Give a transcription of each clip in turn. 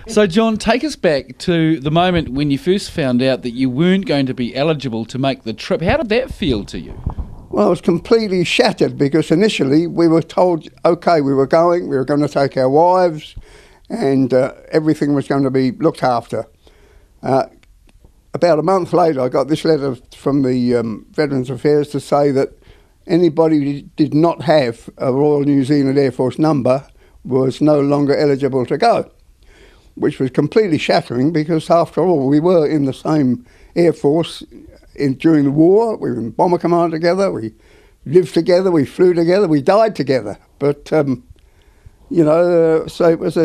So, John, take us back to the moment when you first found out that you weren't going to be eligible to make the trip. How did that feel to you? Well, I was completely shattered because initially we were told, OK, we were going to take our wives and everything was going to be looked after. About a month later, I got this letter from the Veterans Affairs to say that anybody who did not have a Royal New Zealand Air Force number was no longer eligible to go, which was completely shattering because, after all, we were in the same Air Force during the war. We were in Bomber Command together, we lived together, we flew together, we died together. But, so it was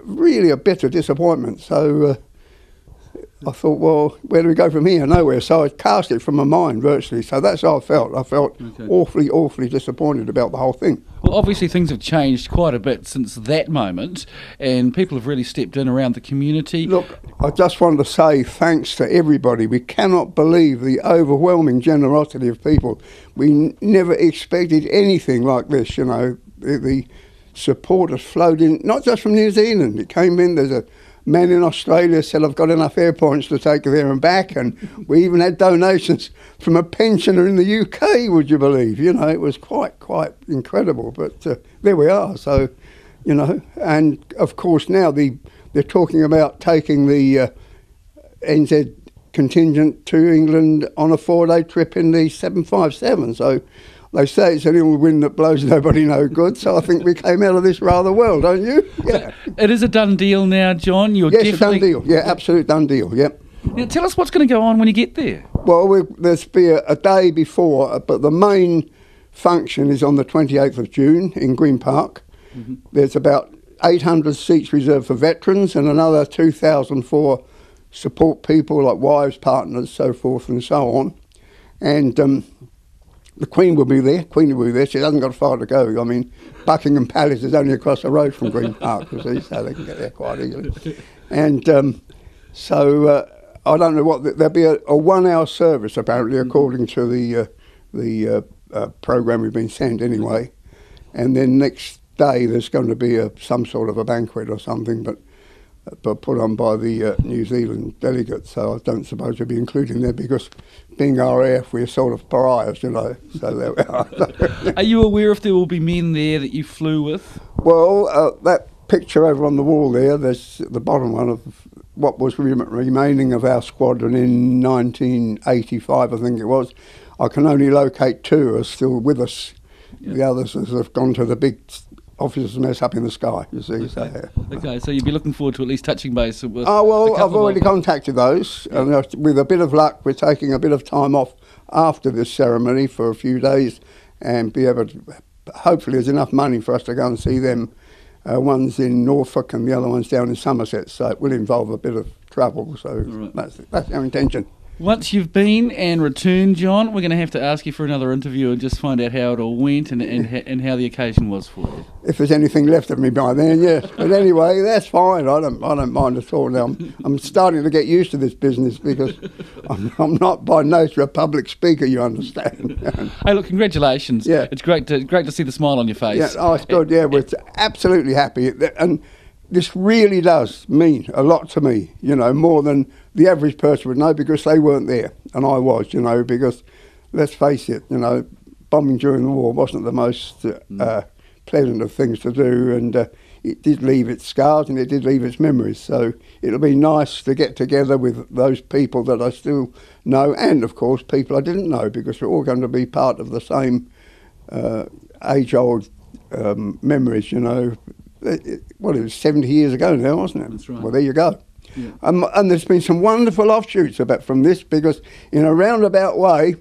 really a bitter disappointment. So I thought, well, where do we go from here? Nowhere. So I cast it from my mind virtually. So that's how I felt. I felt awfully, awfully disappointed about the whole thing. Well, obviously things have changed quite a bit since that moment, and people have really stepped in around the community. Look, I just wanted to say thanks to everybody. We cannot believe the overwhelming generosity of people. We never expected anything like this, The support has flowed in, not just from New Zealand. It came in, there's a man in Australia said, I've got enough air points to take you there and back, and we even had donations from a pensioner in the UK, would you believe? It was quite incredible, but there we are. So, and of course now they're talking about taking the NZ contingent to England on a 4-day trip in the 757, so they say it's an ill wind that blows nobody no good, so I think we came out of this rather well, don't you? Yeah. It is a done deal now, John. Yes, definitely... a done deal. Yeah, absolute done deal, yep. Now, tell us what's going to go on when you get there. Well, there's be a day before, but the main function is on the 28th of June in Green Park. Mm-hmm. There's about 800 seats reserved for veterans and another 2,000 for support people like wives, partners, so forth and so on. And the Queen will be there. She hasn't got far to go. I mean, Buckingham Palace is only across the road from Green Park, you see, so they can get there quite easily. And so I don't know what there'll be a 1-hour service apparently, according to the program we've been sent anyway. And then next day there's going to be some sort of a banquet or something, but put on by the New Zealand delegates, so I don't suppose we'll be including there because being RAF, we're sort of pariahs, so there we are. Are you aware if there will be men there that you flew with? Well, that picture over on the wall there's the bottom one of what was remaining of our squadron in 1985, I think it was. I can only locate 2 are still with us. Yep. The others have gone to the big officers' mess up in the sky, you see. Okay, so you'd be looking forward to at least touching base with... Oh, well, I've already contacted those. Yeah. And with a bit of luck, we're taking a bit of time off after this ceremony for a few days and be able to... Hopefully there's enough money for us to go and see them. One's in Norfolk and the other one's down in Somerset, so it will involve a bit of travel, so that's our intention. Once you've been and returned, John, we're going to have to ask you for another interview and just find out how it all went and how the occasion was for you. If there's anything left of me by then, yes. But anyway, that's fine. I don't mind at all now. I'm starting to get used to this business because I'm not by nature a public speaker, you understand. Hey, look, congratulations. Yeah. It's great to see the smile on your face. Yeah, oh, it's good. Yeah, we're absolutely happy. And this really does mean a lot to me, more than the average person would know because they weren't there and I was, because let's face it, bombing during the war wasn't the most pleasant of things to do, and it did leave its scars and it did leave its memories. So it'll be nice to get together with those people that I still know and, of course, people I didn't know because we're all going to be part of the same age-old memories, it was 70 years ago now, wasn't it? That's right. Well, there you go. Yeah. And there's been some wonderful offshoots from this because in a roundabout way,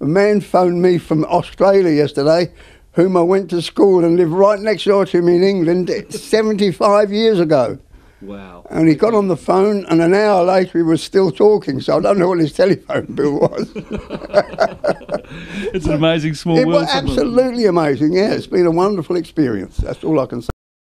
a man phoned me from Australia yesterday whom I went to school and lived right next door to me in England 75 years ago. Wow. And he got on the phone and an hour later he was still talking, so I don't know what his telephone bill was. It's an amazing small world. It was absolutely amazing, yeah. It's been a wonderful experience. That's all I can say.